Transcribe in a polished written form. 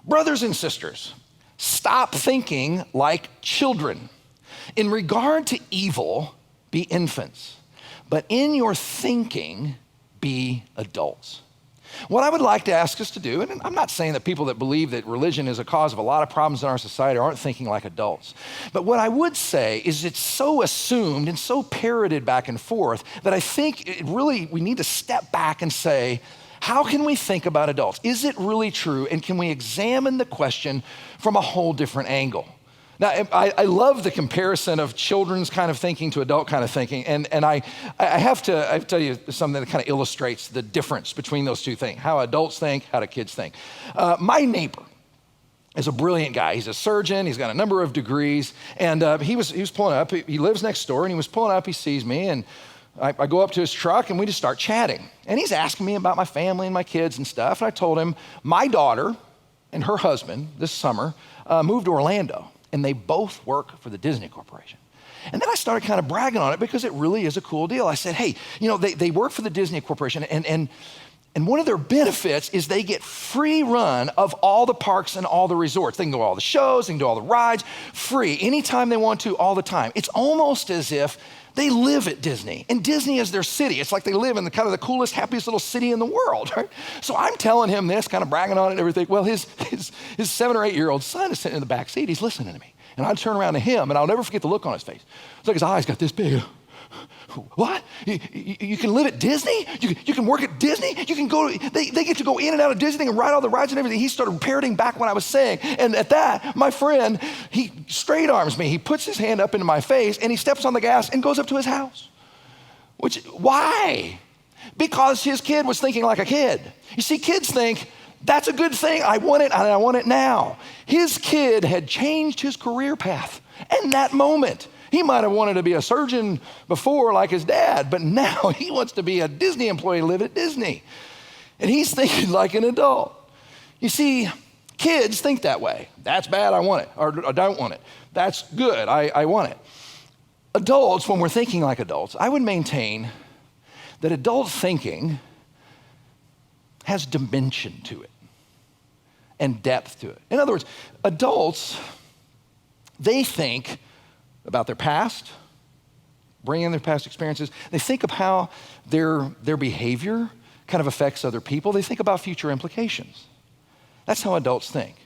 Brothers and sisters, stop thinking like children. In regard to evil, be infants, but in your thinking, be adults. What I would like to ask us to do, and I'm not saying that people that believe that religion is a cause of a lot of problems in our society aren't thinking like adults, but what I would say is it's so assumed and so parroted back and forth that I think we need to step back and say, how can we think about adults? Is it really true? And can we examine the question from a whole different angle? Now, I love the comparison of children's kind of thinking to adult kind of thinking, and I have to tell you something that kind of illustrates the difference between those two things, how adults think, how do kids think. My neighbor is a brilliant guy. He's a surgeon, he's got a number of degrees, and he was pulling up, he lives next door, and he was pulling up, he sees me, and I go up to his truck, and we just start chatting. And he's asking me about my family and my kids and stuff, and I told him my daughter and her husband this summer moved to Orlando, and they both work for the Disney Corporation. And then I started kind of bragging on it because it really is a cool deal. I said, hey, they work for the Disney Corporation, and one of their benefits is they get free run of all the parks and all the resorts. They can go to all the shows, they can do all the rides, free, anytime they want to, all the time. It's almost as if they live at Disney, and Disney is their city. It's like they live in the kind of the coolest, happiest little city in the world, right? So I'm telling him this, kind of bragging on it and everything. Well, his 7 or 8 year old son is sitting in the back seat. He's listening to me. And I turn around to him, and I'll never forget the look on his face. It's like his eyes got this big. What? You can live at Disney? You can work at Disney? You can go, they get to go in and out of Disney and ride all the rides and everything. He started parroting back what I was saying. And at that, my friend, he straight arms me. He puts his hand up into my face and he steps on the gas and goes up to his house. Why? Because his kid was thinking like a kid. You see, kids think, that's a good thing. I want it, and I want it now. His kid had changed his career path in that moment. He might have wanted to be a surgeon before like his dad, but now he wants to be a Disney employee, live at Disney. And he's thinking like an adult. You see, kids think that way. That's bad, I want it, or I don't want it. That's good, I want it. Adults, when we're thinking like adults, I would maintain that adult thinking has dimension to it and depth to it. In other words, adults, they think about their past, bring in their past experiences. They think of how their behavior kind of affects other people. They think about future implications. That's how adults think.